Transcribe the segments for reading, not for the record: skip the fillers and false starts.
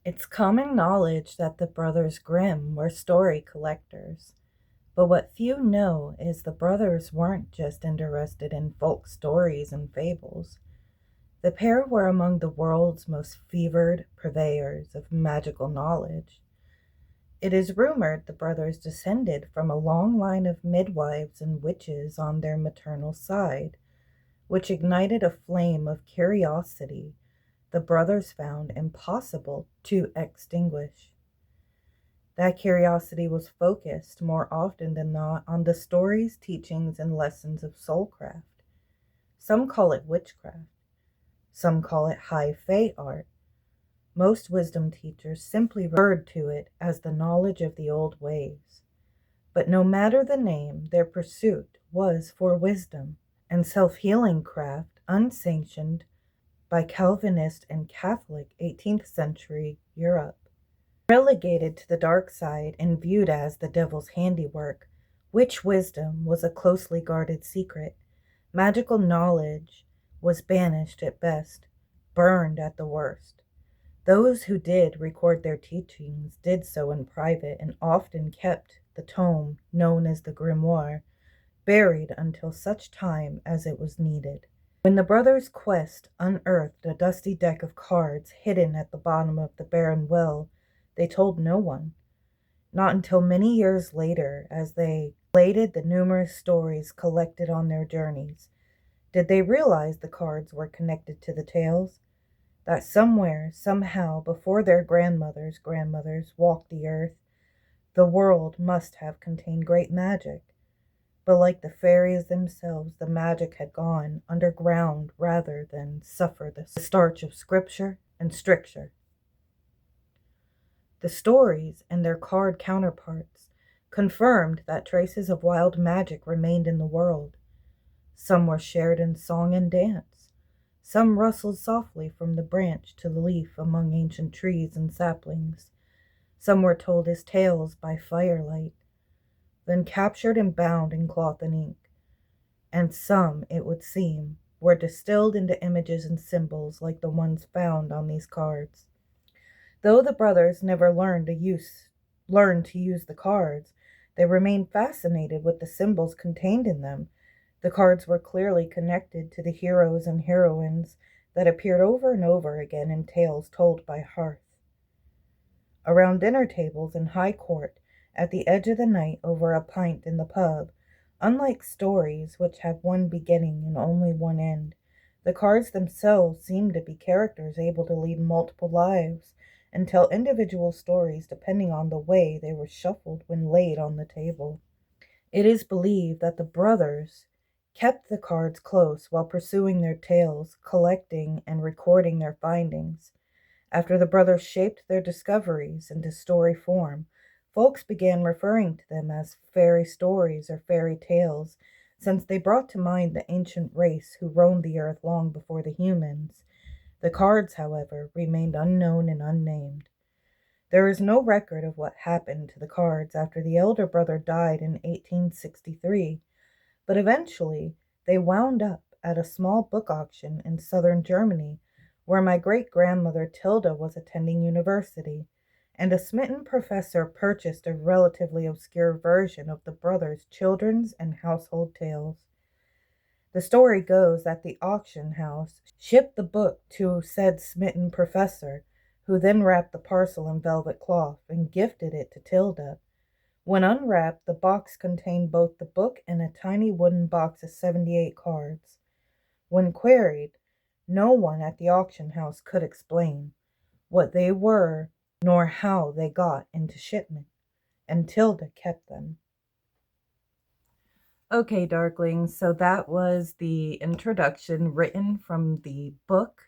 It's common knowledge that the brothers Grimm were story collectors, but what few know is the brothers weren't just interested in folk stories and fables. The pair were among the world's most fevered purveyors of magical knowledge. It is rumored the brothers descended from a long line of midwives and witches on their maternal side, which ignited a flame of curiosity the brothers found impossible to extinguish. That curiosity was focused more often than not on the stories, teachings, and lessons of soulcraft. Some call it witchcraft, some call it high fae art. Most wisdom teachers simply referred to it as the knowledge of the old ways. But no matter the name, their pursuit was for wisdom and self-healing craft unsanctioned by Calvinist and Catholic 18th century Europe. Relegated to the dark side and viewed as the devil's handiwork, witch wisdom was a closely guarded secret. Magical knowledge was banished at best, burned at the worst. Those who did record their teachings did so in private and often kept the tome known as the grimoire buried until such time as it was needed. When the brothers' quest unearthed a dusty deck of cards hidden at the bottom of the barren well, they told no one. Not until many years later, as they related the numerous stories collected on their journeys, did they realize the cards were connected to the tales, that somewhere, somehow, before their grandmothers' grandmothers walked the earth, the world must have contained great magic. But like the fairies themselves, the magic had gone underground rather than suffer the starch of scripture and stricture. The stories and their card counterparts confirmed that traces of wild magic remained in the world. Some were shared in song and dance. Some rustled softly from the branch to the leaf among ancient trees and saplings. Some were told as tales by firelight, then captured and bound in cloth and ink. And some, it would seem, were distilled into images and symbols like the ones found on these cards. Though the brothers never learned to use the cards, they remained fascinated with the symbols contained in them. The cards were clearly connected to the heroes and heroines that appeared over and over again in tales told by Hearth. Around dinner tables in High Court, at the edge of the night over a pint in the pub, unlike stories which have one beginning and only one end, the cards themselves seem to be characters able to lead multiple lives and tell individual stories depending on the way they were shuffled when laid on the table. It is believed that the brothers kept the cards close while pursuing their tales, collecting and recording their findings. After the brothers shaped their discoveries into story form, folks began referring to them as fairy stories or fairy tales, since they brought to mind the ancient race who roamed the earth long before the humans. The cards, however, remained unknown and unnamed. There is no record of what happened to the cards after the elder brother died in 1863, but eventually they wound up at a small book auction in southern Germany, where my great-grandmother Tilda was attending university, and a smitten professor purchased a relatively obscure version of the brothers' children's and household tales. The story goes that the auction house shipped the book to said smitten professor, who then wrapped the parcel in velvet cloth and gifted it to Tilda. When unwrapped, the box contained both the book and a tiny wooden box of 78 cards. When queried, no one at the auction house could explain what they were nor how they got into shipment, and Tilda kept them. Okay, Darklings, so that was the introduction written from the book.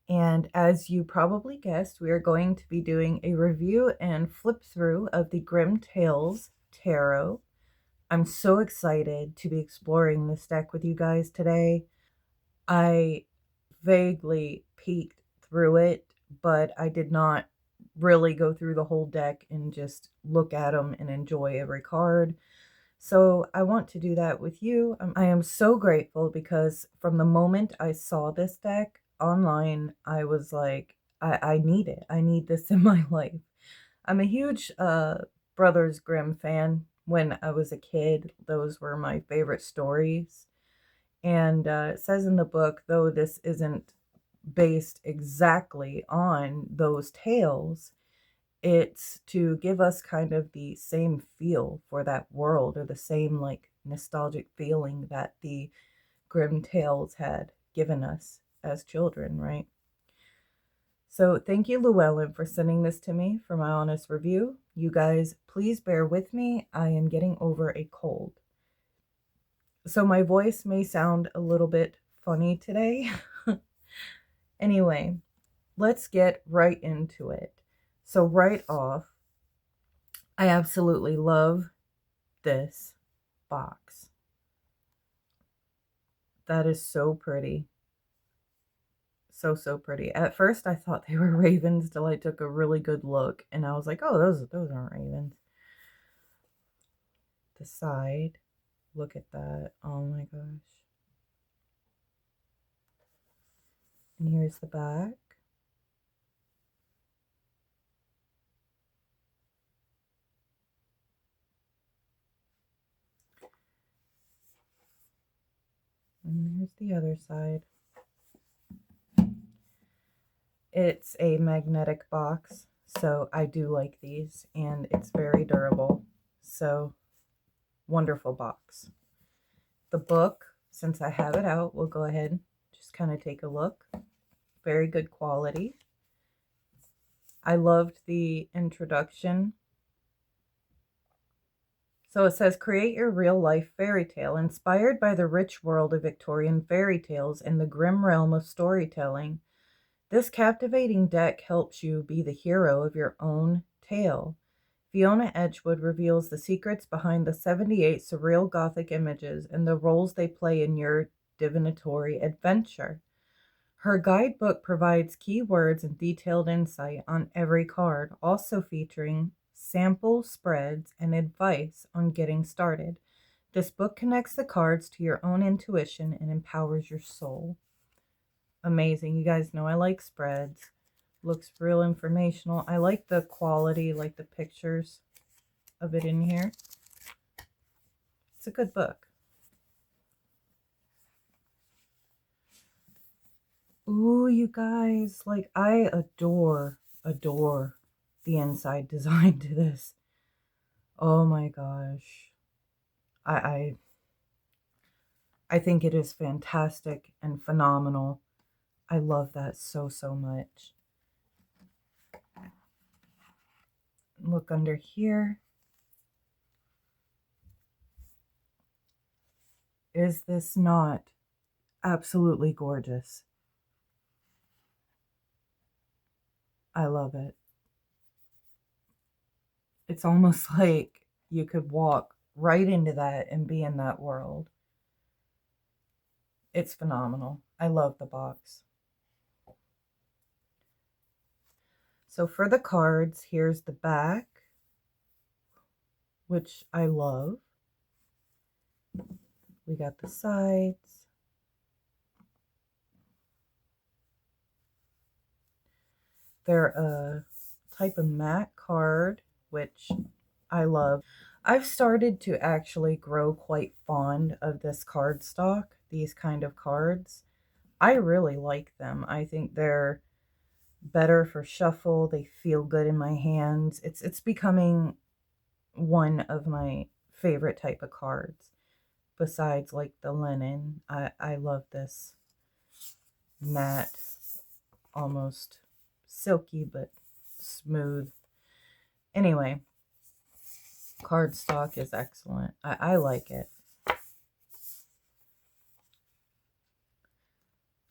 And as you probably guessed, we are going to be doing a review and flip through of the Grimm Tales Tarot. I'm so excited to be exploring this deck with you guys today. I vaguely peeked through it, but I did not really go through the whole deck and just look at them and enjoy every card. So I want to do that with you. I am so grateful because from the moment I saw this deck online, I was like, I need it. I need this in my life. I'm a huge Brothers Grimm fan. When I was a kid, those were my favorite stories. And it says in the book, though this isn't based exactly on those tales, it's to give us kind of the same feel for that world, or the same like nostalgic feeling that the Grimm tales had given us as children, right? So thank you, Llewellyn, for sending this to me for my honest review. You guys, please bear with me. I am getting over a cold. So my voice may sound a little bit funny today. Anyway, let's get right into it. So right off, I absolutely love this box. That is so pretty. So, so pretty. At first, I thought they were ravens till I took a really good look. And I was like, oh, those aren't ravens. The side. Look at that. Oh my gosh. And here's the back. And here's the other side. It's a magnetic box, so I do like these, and it's very durable. So, wonderful box. The book, since I have it out, we'll go ahead and just kind of take a look. Very good quality. I loved the introduction. So it says, create your real life fairy tale inspired by the rich world of Victorian fairy tales and the grim realm of storytelling. This captivating deck helps you be the hero of your own tale. Fiona Edgewood reveals the secrets behind the 78 surreal Gothic images and the roles they play in your divinatory adventure. Her guidebook provides keywords and detailed insight on every card, also featuring sample spreads and advice on getting started. This book connects the cards to your own intuition and empowers your soul. Amazing. You guys know I like spreads. Looks real informational. I like the quality, like the pictures of it in here. It's a good book. Ooh, you guys, like I adore the inside design to this. Oh my gosh. I think it is fantastic and phenomenal. I love that so, so much. Look under here. Is this not absolutely gorgeous? I love it. It's almost like you could walk right into that and be in that world. It's phenomenal. I love the box. So for the cards, here's the back, which I love. We got the sides. They're a type of matte card, which I love. I've started to actually grow quite fond of this cardstock, these kind of cards. I really like them. I think they're better for shuffle. They feel good in my hands. It's becoming one of my favorite type of cards. Besides like the linen, I love this matte, almost silky but smooth. Anyway, cardstock is excellent. I like it.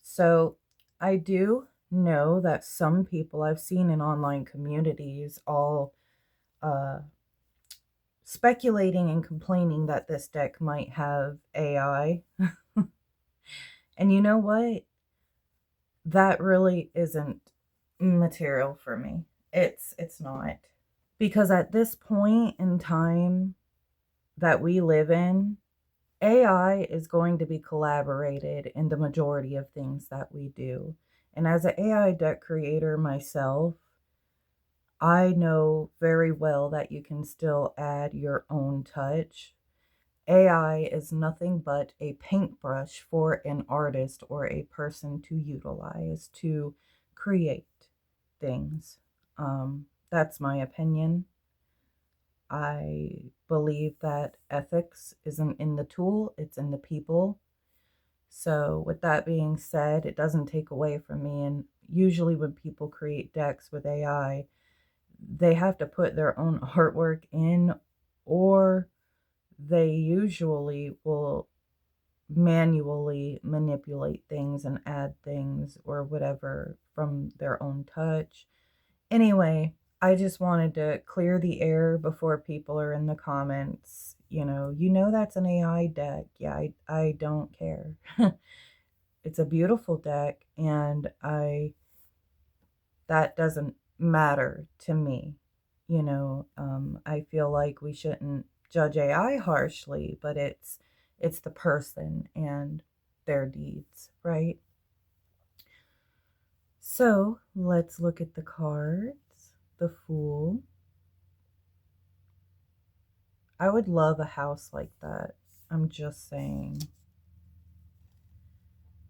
So I do know that some people I've seen in online communities all speculating and complaining that this deck might have AI. And you know what? That really isn't material for me. It's not. Because at this point in time that we live in, AI is going to be collaborated in the majority of things that we do. And as an AI deck creator myself, I know very well that you can still add your own touch. AI is nothing but a paintbrush for an artist or a person to utilize to create things. That's my opinion. I believe that ethics isn't in the tool, it's in the people. So, with that being said, it doesn't take away from me. And usually, when people create decks with AI, they have to put their own artwork in, or they usually will manually manipulate things and add things or whatever from their own touch. Anyway, I just wanted to clear the air before people are in the comments. That's an AI deck. Yeah, I don't care. It's a beautiful deck, and that doesn't matter to me. I feel like we shouldn't judge AI harshly, but it's the person and their deeds, right? So let's look at the cards. The Fool. I would love a house like that. I'm just saying.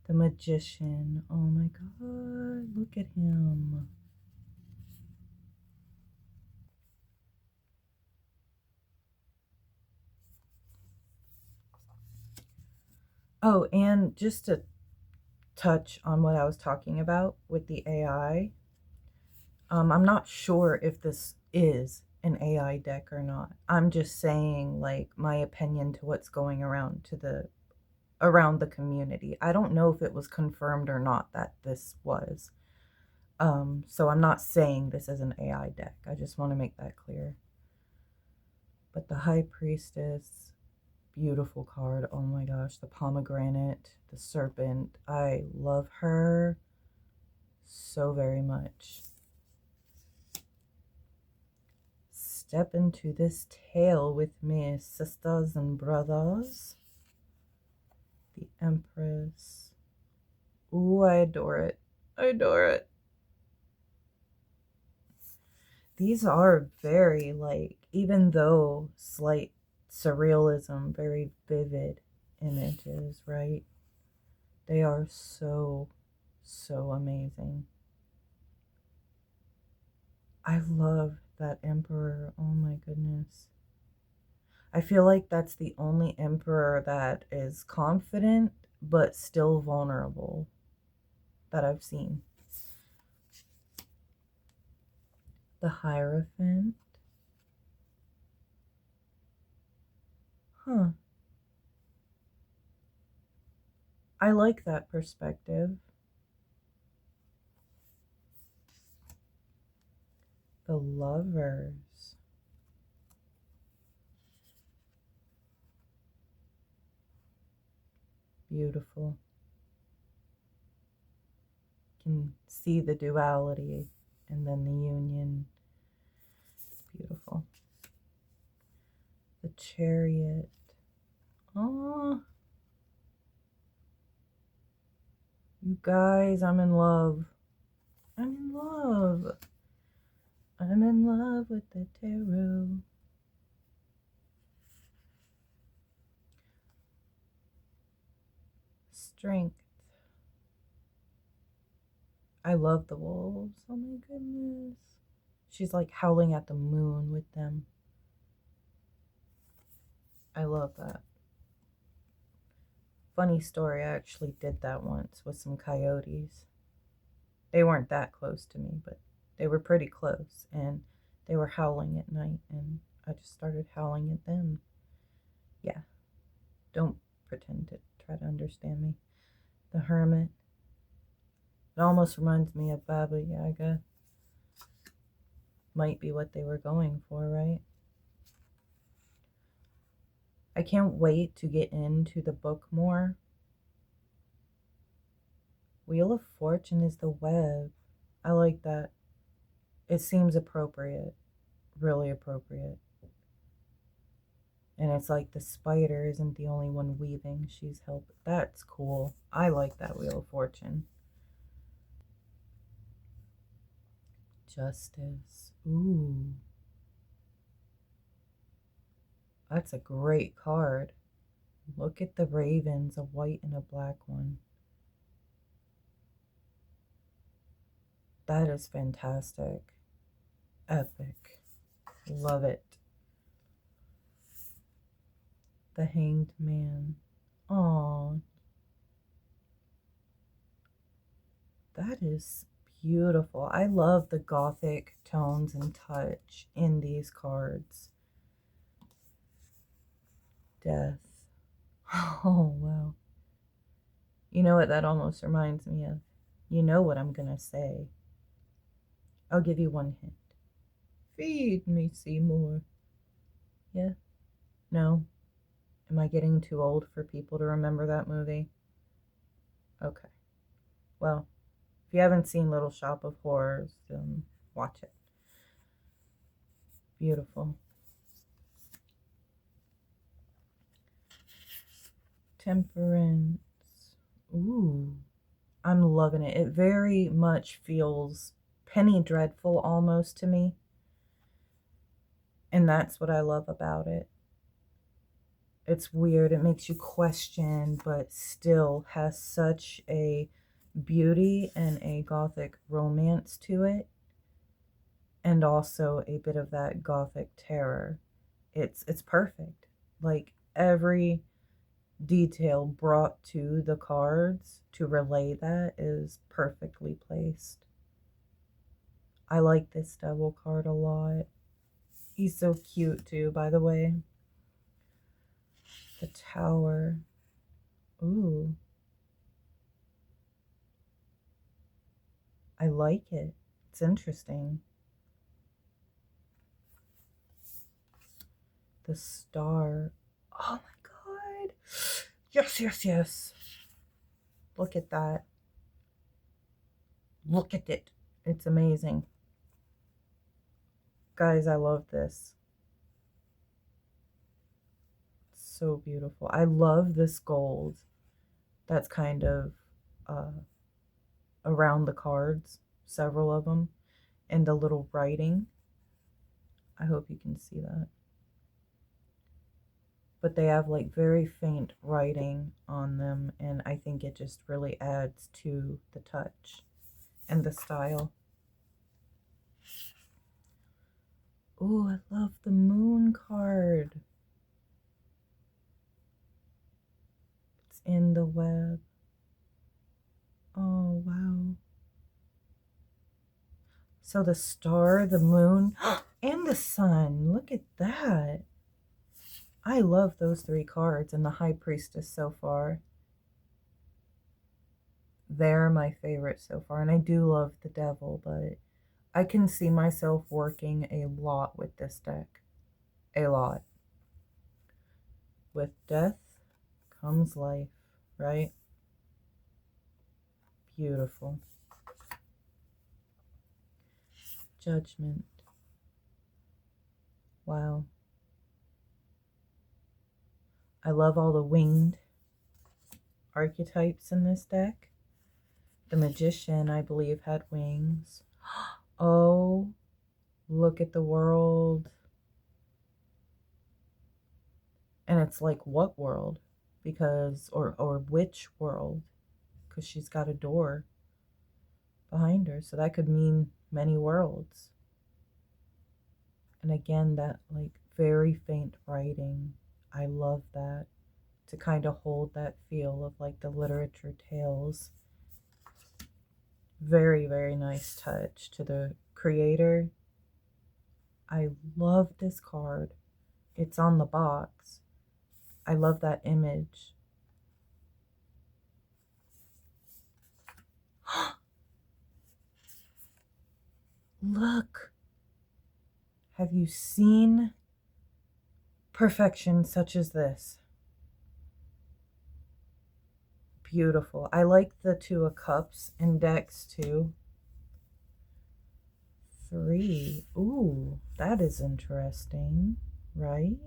The Magician. Oh my god, look at him. Oh, and just to touch on what I was talking about with the AI, I'm not sure if this is an AI deck or not. I'm just saying, like, my opinion to what's going around the community. I don't know if it was confirmed or not that this was. So I'm not saying this is an AI deck. I just want to make that clear. But the High Priestess, beautiful card. Oh my gosh, the pomegranate, the serpent. I love her so very much. Step into this tale with me, sisters and brothers. The Empress. Ooh, I adore it. I adore it. These are very, like, even though slight surrealism, very vivid images, right? They are so, so amazing. I love that Emperor. Oh my goodness. I feel like that's the only Emperor that is confident but still vulnerable that I've seen. The Hierophant. Huh. I like that perspective. The Lovers. Beautiful. Can see the duality and then the union. Beautiful. The Chariot. Oh, you guys, I'm in love. I'm in love. I'm in love with the tarot. Strength. I love the wolves. Oh my goodness. She's like howling at the moon with them. I love that. Funny story, I actually did that once with some coyotes. They weren't that close to me, but they were pretty close, and they were howling at night, and I just started howling at them. Yeah, don't pretend to try to understand me. The Hermit. It almost reminds me of Baba Yaga. Might be what they were going for, right? I can't wait to get into the book more. Wheel of Fortune is the web. I like that. It seems appropriate. Really appropriate. And it's like the spider isn't the only one weaving. She's helping. That's cool. I like that Wheel of Fortune. Justice. Ooh. That's a great card. Look at the ravens, a white and a black one. That is fantastic. Epic. Love it. The Hanged Man. Aww. That is beautiful. I love the Gothic tones and touch in these cards. Death. Oh, wow. You know what that almost reminds me of? You know what I'm going to say. I'll give you one hint. Feed me, Seymour. Yeah? No? Am I getting too old for people to remember that movie? Okay. Well, if you haven't seen Little Shop of Horrors, watch it. Beautiful. Temperance. Ooh, I'm loving it. It very much feels penny dreadful almost to me. And that's what I love about it. It's weird. It makes you question, but still has such a beauty and a Gothic romance to it. And also a bit of that Gothic terror. It's perfect. Like every detail brought to the cards to relay that is perfectly placed. I like this devil card a lot. He's so cute too, by the way. The Tower. Ooh. I like it. It's interesting. The Star. Oh my god. Yes, yes, yes. Look at that. Look at it. It's amazing. Guys, I love this. It's so beautiful. I love this gold that's kind of around the cards, several of them, and the little writing. I hope you can see that. But they have like very faint writing on them, and I think it just really adds to the touch and the style. Oh, I love the Moon card. It's in the web. Oh, wow. So the star, the moon, and the sun. Look at that. I love those three cards and the High Priestess so far. They're my favorite so far. And I do love the Devil, but I can see myself working a lot with this deck. A lot. With death comes life, right? Beautiful. Judgment. Wow. I love all the winged archetypes in this deck. The Magician, I believe, had wings. Oh, look at the world. And it's like, what world? Because, or which world? Because she's got a door behind her. So that could mean many worlds. And again, that like very faint writing. I love that. To kind of hold that feel of like the literature tales. Very, very nice touch to the creator. I love this card. It's on the box. I love that image. Look. Have you seen perfection such as this? Beautiful. I like the Two of Cups index too. 3. Ooh, that is interesting, right?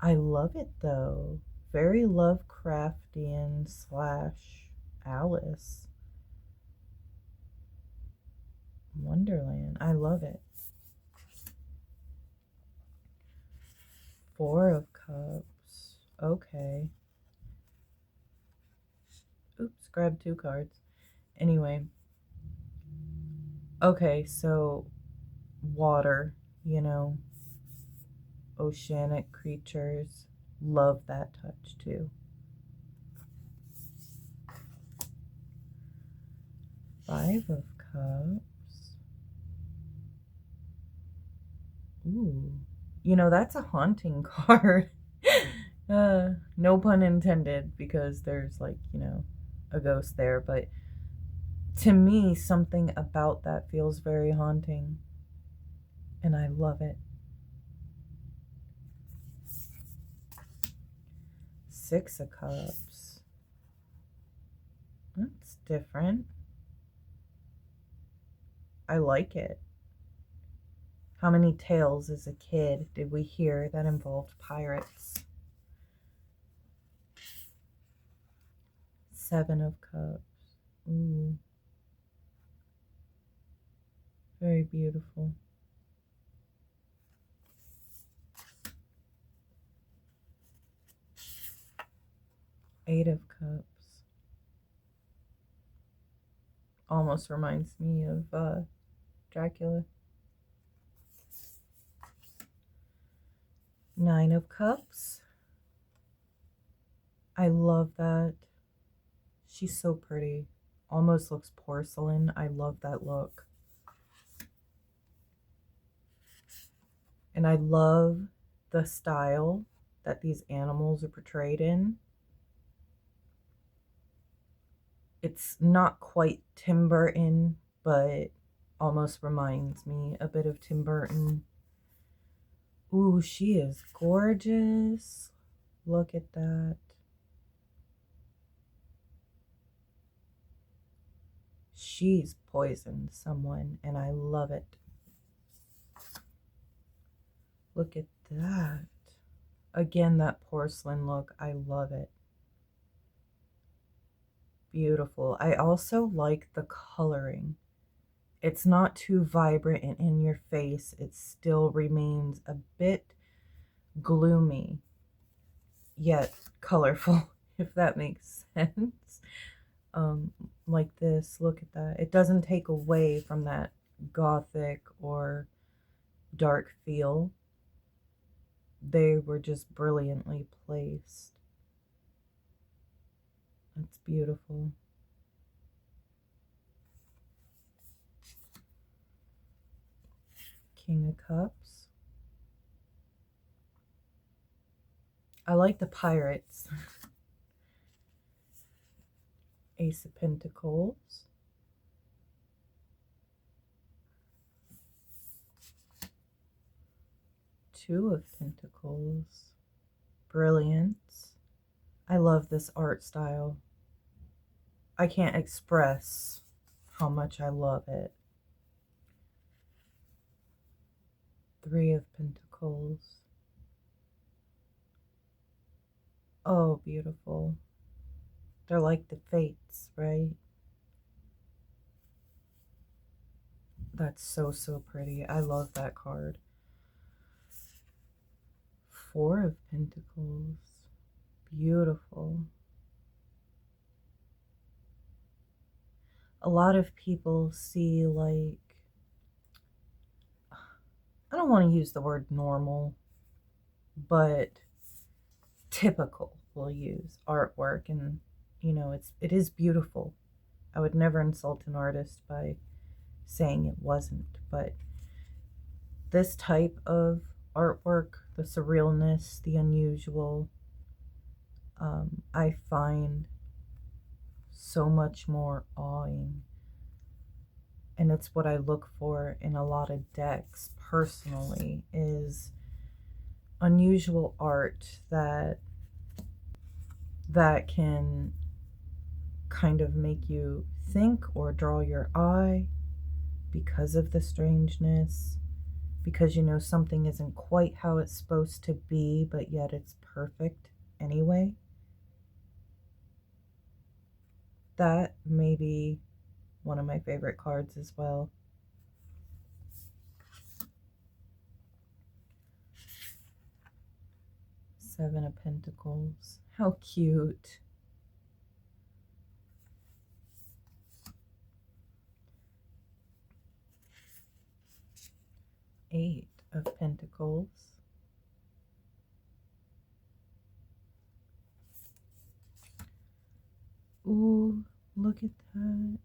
I love it though. Very Lovecraftian / Alice. Wonderland. I love it. Four of Cups. Okay. Oops, grabbed two cards. Anyway. Okay, so water, oceanic creatures. Love that touch too. Five of Cups. Ooh. That's a haunting card. No pun intended, because there's a ghost there, but to me, something about that feels very haunting, and I love it. Six of Cups. That's different. I like it. How many tales as a kid did we hear that involved pirates? Seven of Cups. Ooh. Very beautiful. Eight of Cups. Almost reminds me of Dracula. Nine of Cups. I love that. She's so pretty. Almost looks porcelain. I love that look. And I love the style that these animals are portrayed in. It's not quite Tim Burton, but almost reminds me a bit of Tim Burton. Ooh, she is gorgeous. Look at that. She's poisoned someone, and I love it. Look at that. Again, that porcelain look. I love it. Beautiful. I also like the coloring. It's not too vibrant and in your face. It still remains a bit gloomy, yet colorful, if that makes sense. Like this, look at that. It doesn't take away from that Gothic or dark feel. They were just brilliantly placed. That's beautiful. King of Cups. I like the pirates. Ace of Pentacles. Two of Pentacles. Brilliance. I love this art style. I can't express how much I love it. Three of Pentacles. Oh, beautiful. They're like the fates, right? That's so, so pretty. I love that card. Four of Pentacles. Beautiful. A lot of people see, like, I don't want to use the word normal, but typical, we'll use artwork, and it is beautiful. I would never insult an artist by saying it wasn't, but this type of artwork, the surrealness, the unusual, I find so much more awing. And it's what I look for in a lot of decks personally, is unusual art that can kind of make you think or draw your eye because of the strangeness, because something isn't quite how it's supposed to be, but yet it's perfect anyway. That may be one of my favorite cards as well. Seven of Pentacles. How cute. Eight of Pentacles. Ooh, look at that.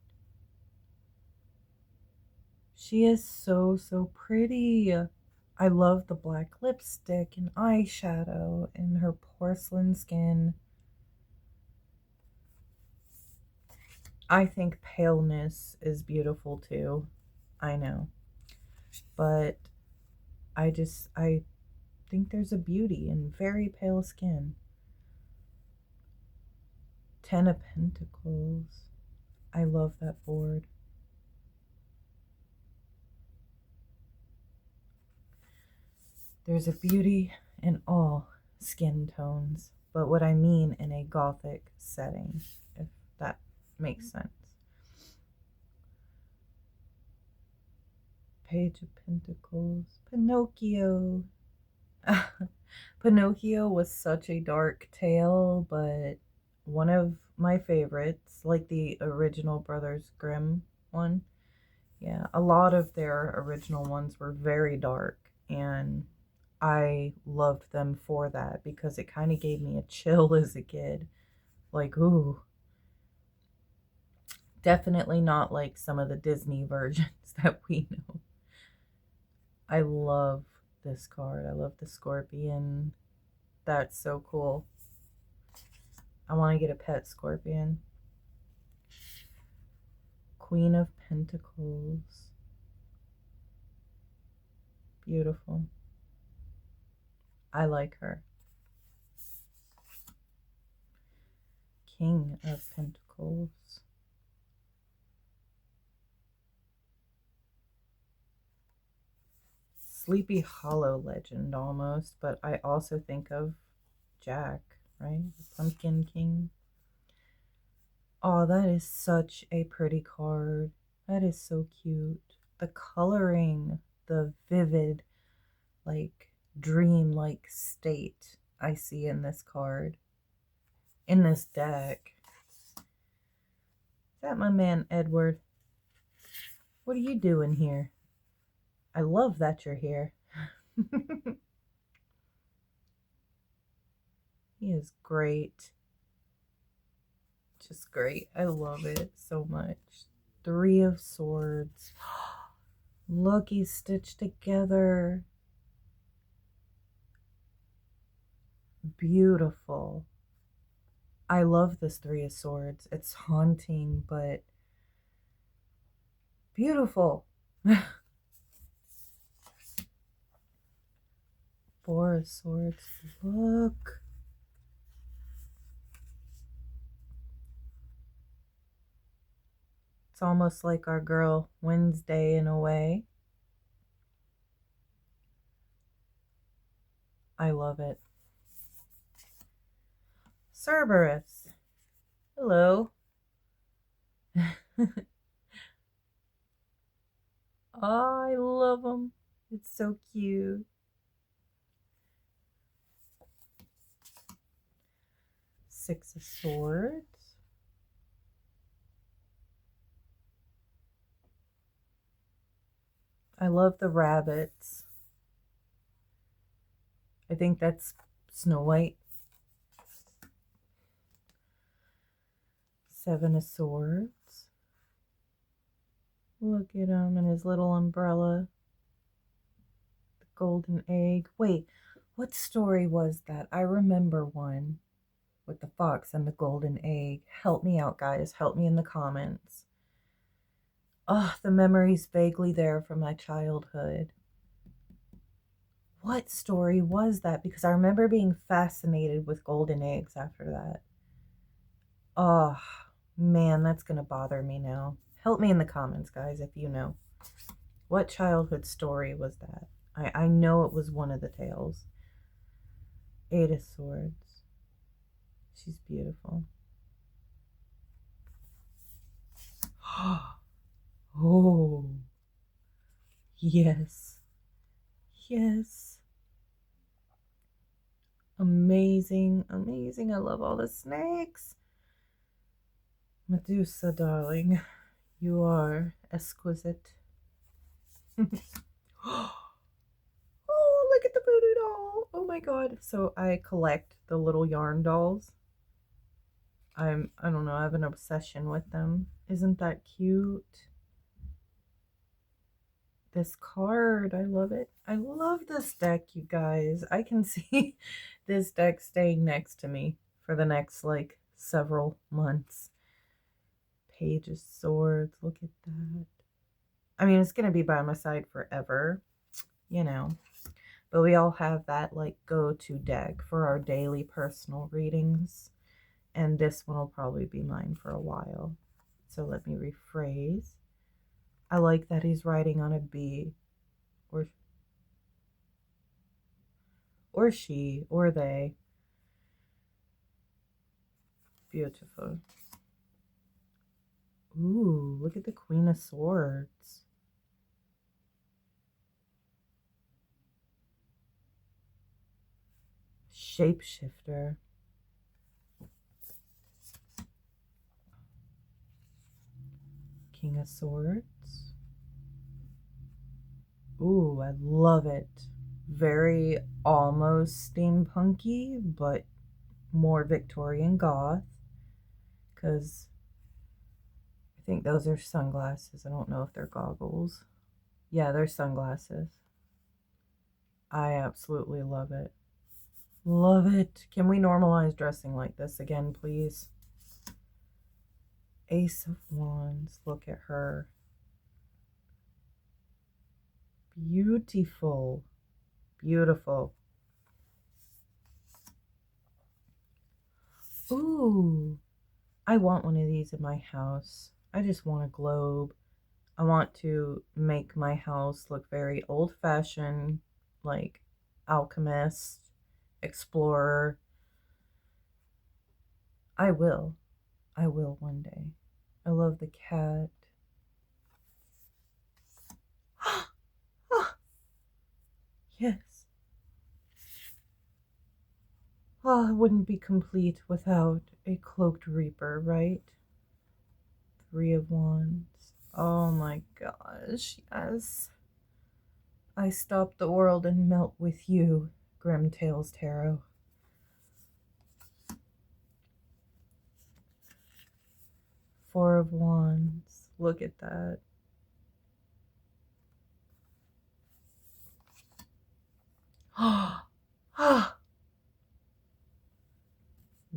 She is so, so pretty. I love the black lipstick and eyeshadow and her porcelain skin. I think paleness is beautiful too. I know. But I think there's a beauty in very pale skin. Ten of Pentacles. I love that board. There's a beauty in all skin tones, but what I mean in a Gothic setting, if that makes sense. Page of Pentacles. Pinocchio. Pinocchio was such a dark tale, but one of my favorites, like the original Brothers Grimm one. Yeah, a lot of their original ones were very dark, and I loved them for that because it kind of gave me a chill as a kid. Like, ooh. Definitely not like some of the Disney versions that we know. I love this card. I love the scorpion. That's so cool. I want to get a pet scorpion. Queen of Pentacles. Beautiful. I like her. King of Pentacles. Sleepy Hollow legend almost, but I also think of Jack, right? The Pumpkin King. Oh, that is such a pretty card. That is so cute. The coloring, the vivid, like, dream-like state I see in this card. In this deck. Is that my man, Edward? What are you doing here? I love that you're here. He is great. Just great. I love it so much. Three of Swords. Look, he's stitched together. Beautiful. I love this Three of Swords. It's haunting, but beautiful. Four of Swords. Look. It's almost like our girl Wednesday in a way. I love it. Cerberus. Hello. Oh, I love him. It's so cute. Six of Swords. I love the rabbits. I think that's Snow White. Seven of Swords. Look at him and his little umbrella. The golden egg. Wait, what story was that? I remember one with the fox and the golden egg. Help me out, guys. Help me in the comments. Oh, the memory's vaguely there from my childhood. What story was that? Because I remember being fascinated with golden eggs after that. Oh, man, that's going to bother me now. Help me in the comments, guys, if you know. What childhood story was that? I know it was one of the tales. Eight of Swords. She's beautiful. Oh, yes. Yes. Amazing. amazing, amazing. I love all the snakes. Medusa, darling, you are exquisite. Oh, look at the voodoo doll. Oh my god. So I collect the little yarn dolls. I don't know, I have an obsession with them. Isn't that cute? This card, I love it. I love this deck, you guys. I can see this deck staying next to me for the next like several months. Page of Swords, look at that. I mean, it's gonna be by my side forever, you know. But we all have that like go-to deck for our daily personal readings. And this one will probably be mine for a while. So let me rephrase. I like that he's riding on a bee. Or she, or they. Beautiful. Ooh, look at the Queen of Swords. Shapeshifter. King of Swords. Ooh, I love it. Very almost steampunky, but more Victorian goth. Because I think those are sunglasses. I don't know if they're goggles. Yeah, they're sunglasses. I absolutely love it. Love it. Can we normalize dressing like this again, please? Ace of Wands. Look at her. Beautiful. Beautiful. Ooh. I want one of these in my house. I just want a globe. I want to make my house look very old-fashioned, like alchemist, explorer. I will. I will one day. I love the cat. Yes. Oh, it wouldn't be complete without a cloaked reaper, right? Three of Wands. Oh my gosh, yes. I stop the world and melt with you, Grim Tales Tarot. Four of Wands. Look at that.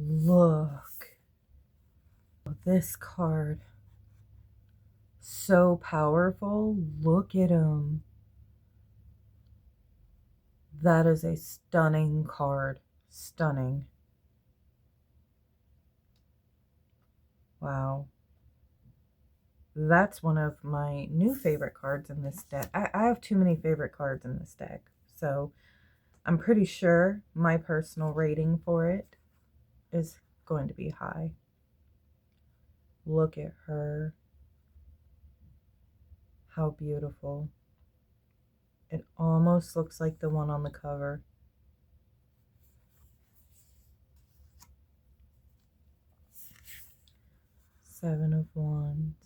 Look. This card. So powerful. Look at him. That is a stunning card. Stunning. Wow. That's one of my new favorite cards in this deck. I have too many favorite cards in this deck. So I'm pretty sure my personal rating for it is going to be high. Look at her. How beautiful. It almost looks like the one on the cover. Seven of Wands.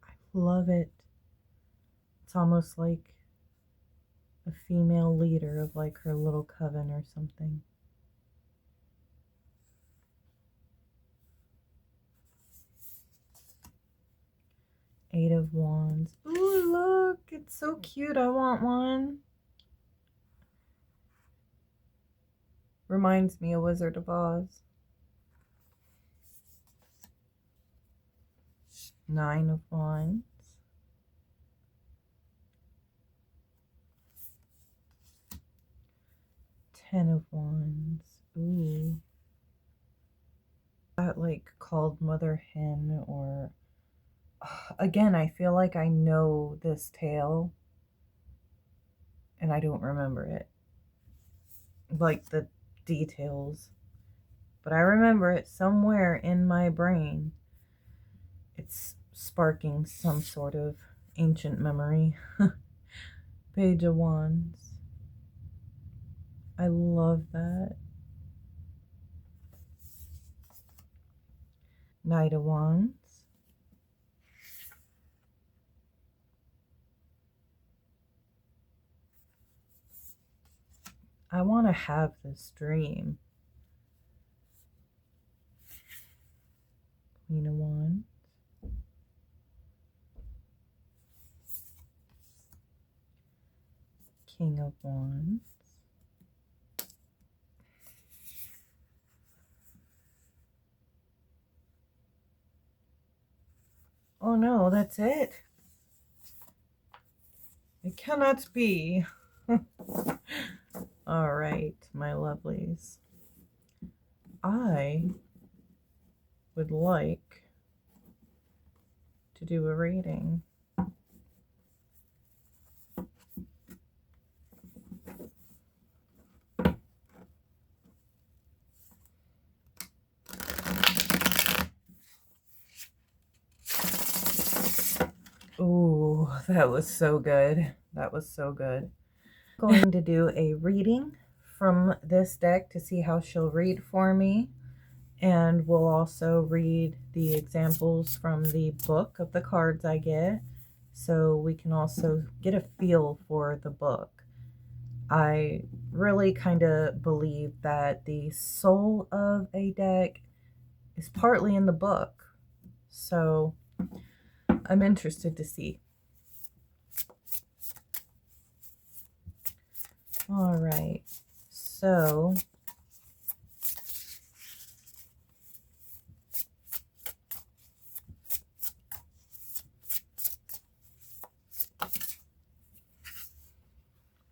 I love it. It's almost like a female leader of like her little coven or something. Eight of Wands. Ooh, look, it's so cute. I want one. Reminds me of Wizard of Oz. Nine of Wands. Ten of Wands. Ooh. That like called Mother Hen or... Again, I feel like I know this tale and I don't remember it. Like the details. But I remember it somewhere in my brain. It's sparking some sort of ancient memory. Page of Wands. I love that. Knight of Wands. I want to have this dream. Queen of Wands. King of Wands. Oh no, that's it. It cannot be. All right, my lovelies. I would like to do a reading. Ooh, that was so good. That was so good. I'm going to do a reading from this deck to see how she'll read for me. And we'll also read the examples from the book of the cards I get, so we can also get a feel for the book. I really kind of believe that the soul of a deck is partly in the book, so I'm interested to see. All right, so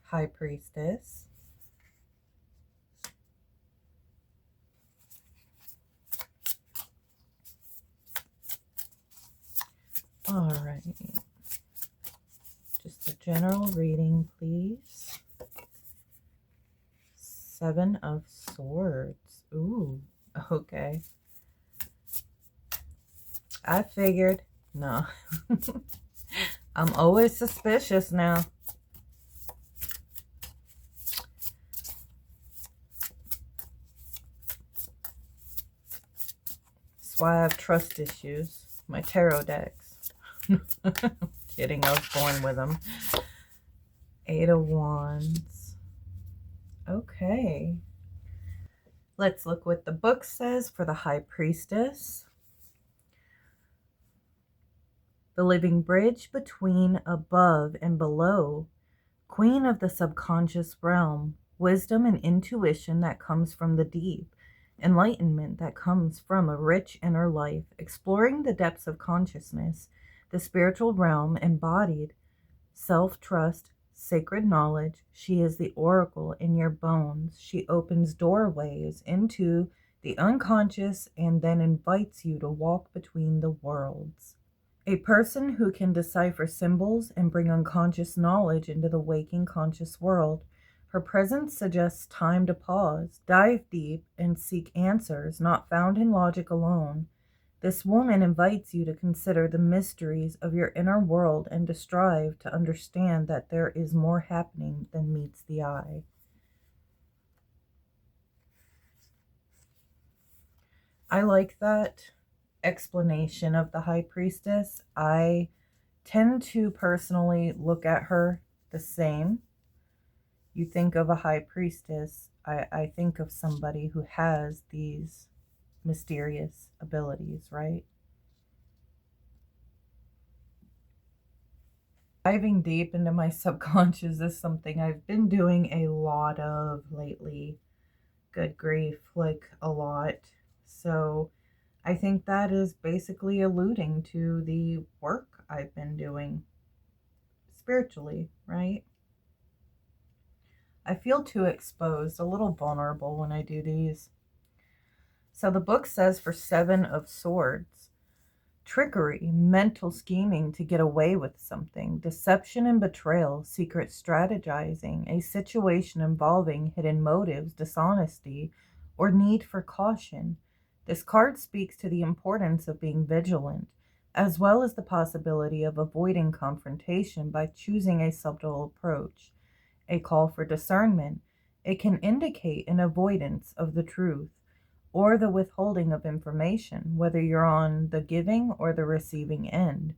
High Priestess, all right, just a general reading, please. Seven of Swords. Ooh, okay. I figured. No. I'm always suspicious now. That's why I have trust issues. My tarot decks. Kidding, I was born with them. Eight of Wands. Okay. Let's look what the book says for the High Priestess. The living bridge between above and below, queen of the subconscious realm, wisdom and intuition that comes from the deep, enlightenment that comes from a rich inner life, exploring the depths of consciousness, the spiritual realm embodied, self-trust, sacred knowledge. She is the oracle in your bones. She opens doorways into the unconscious and then invites you to walk between the worlds. A person who can decipher symbols and bring unconscious knowledge into the waking conscious world. Her presence suggests time to pause, dive deep, and seek answers not found in logic alone. This woman invites you to consider the mysteries of your inner world and to strive to understand that there is more happening than meets the eye. I like that explanation of the High Priestess. I tend to personally look at her the same. You think of a High Priestess, I think of somebody who has these mysterious abilities, right? Diving deep into my subconscious is something I've been doing a lot of lately. Good grief, like a lot. So I think that is basically alluding to the work I've been doing spiritually, right? I feel too exposed, a little vulnerable when I do these. So the book says for Seven of Swords, trickery, mental scheming to get away with something, deception and betrayal, secret strategizing, a situation involving hidden motives, dishonesty, or need for caution. This card speaks to the importance of being vigilant, as well as the possibility of avoiding confrontation by choosing a subtle approach. A call for discernment. It can indicate an avoidance of the truth, or the withholding of information, whether you're on the giving or the receiving end.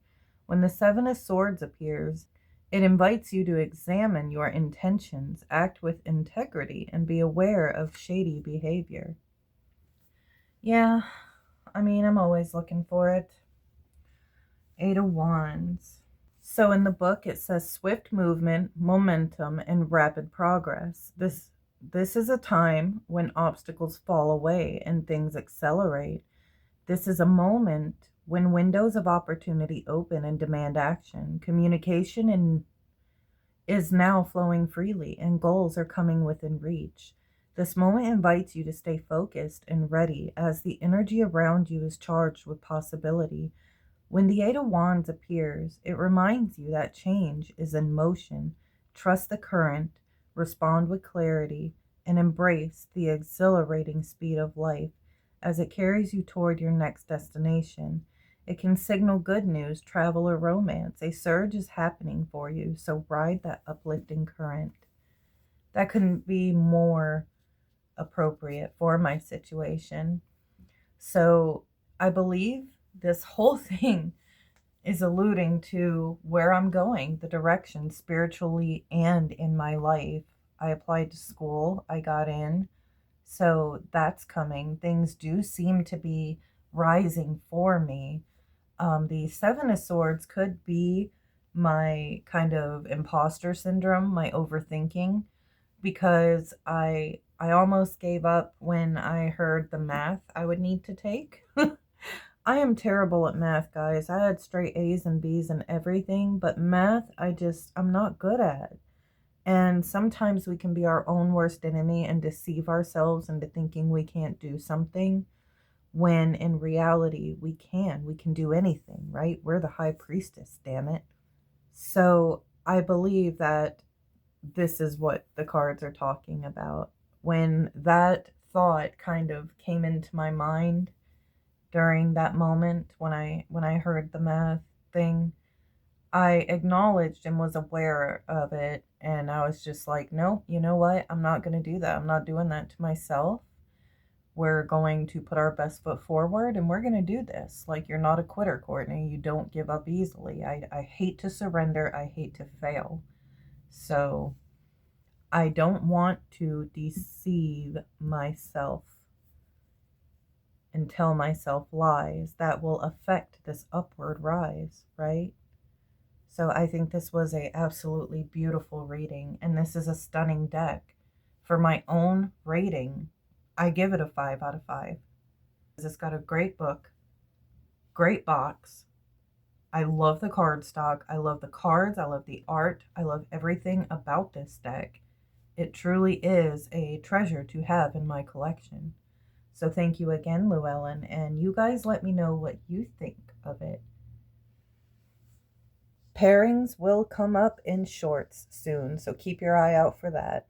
When the Seven of Swords appears, it invites you to examine your intentions, act with integrity, and be aware of shady behavior. Yeah, I mean, I'm always looking for it. Eight of Wands. So in the book, it says swift movement, momentum, and rapid progress. This is a time when obstacles fall away and things accelerate. This is a moment when windows of opportunity open and demand action. Communication is now flowing freely and goals are coming within reach. This moment invites you to stay focused and ready as the energy around you is charged with possibility. When the Eight of Wands appears, it reminds you that change is in motion. Trust the current, respond with clarity, and embrace the exhilarating speed of life as it carries you toward your next destination. It can signal good news, travel, or romance. A surge is happening for you, so ride that uplifting current. That couldn't be more appropriate for my situation. So I believe this whole thing is alluding to where I'm going, the direction spiritually and in my life. I applied to school, I got in, so that's coming. Things do seem to be rising for me. The Seven of Swords could be my kind of imposter syndrome, my overthinking, because I almost gave up when I heard the math I would need to take. I am terrible at math, guys. I had straight A's and B's and everything, but math, I'm not good at. And sometimes we can be our own worst enemy and deceive ourselves into thinking we can't do something when in reality we can. We can do anything, right? We're the high priestess, damn it. So I believe that this is what the cards are talking about. When that thought kind of came into my mind during that moment when I heard the math thing, I acknowledged and was aware of it, and I was just like, no, you know what? I'm not going to do that. I'm not doing that to myself. We're going to put our best foot forward and we're going to do this. Like, you're not a quitter, Courtney. You don't give up easily. I hate to surrender. I hate to fail. So I don't want to deceive myself and tell myself lies that will affect this upward rise, right? So I think this was a absolutely beautiful reading, and this is a stunning deck. For my own rating, I give it a 5 out of 5. It's got a great book, great box. I love the cardstock. I love the cards. I love the art. I love everything about this deck. It truly is a treasure to have in my collection. So thank you again, Llewellyn, and you guys let me know what you think of it. Pairings will come up in shorts soon, so keep your eye out for that.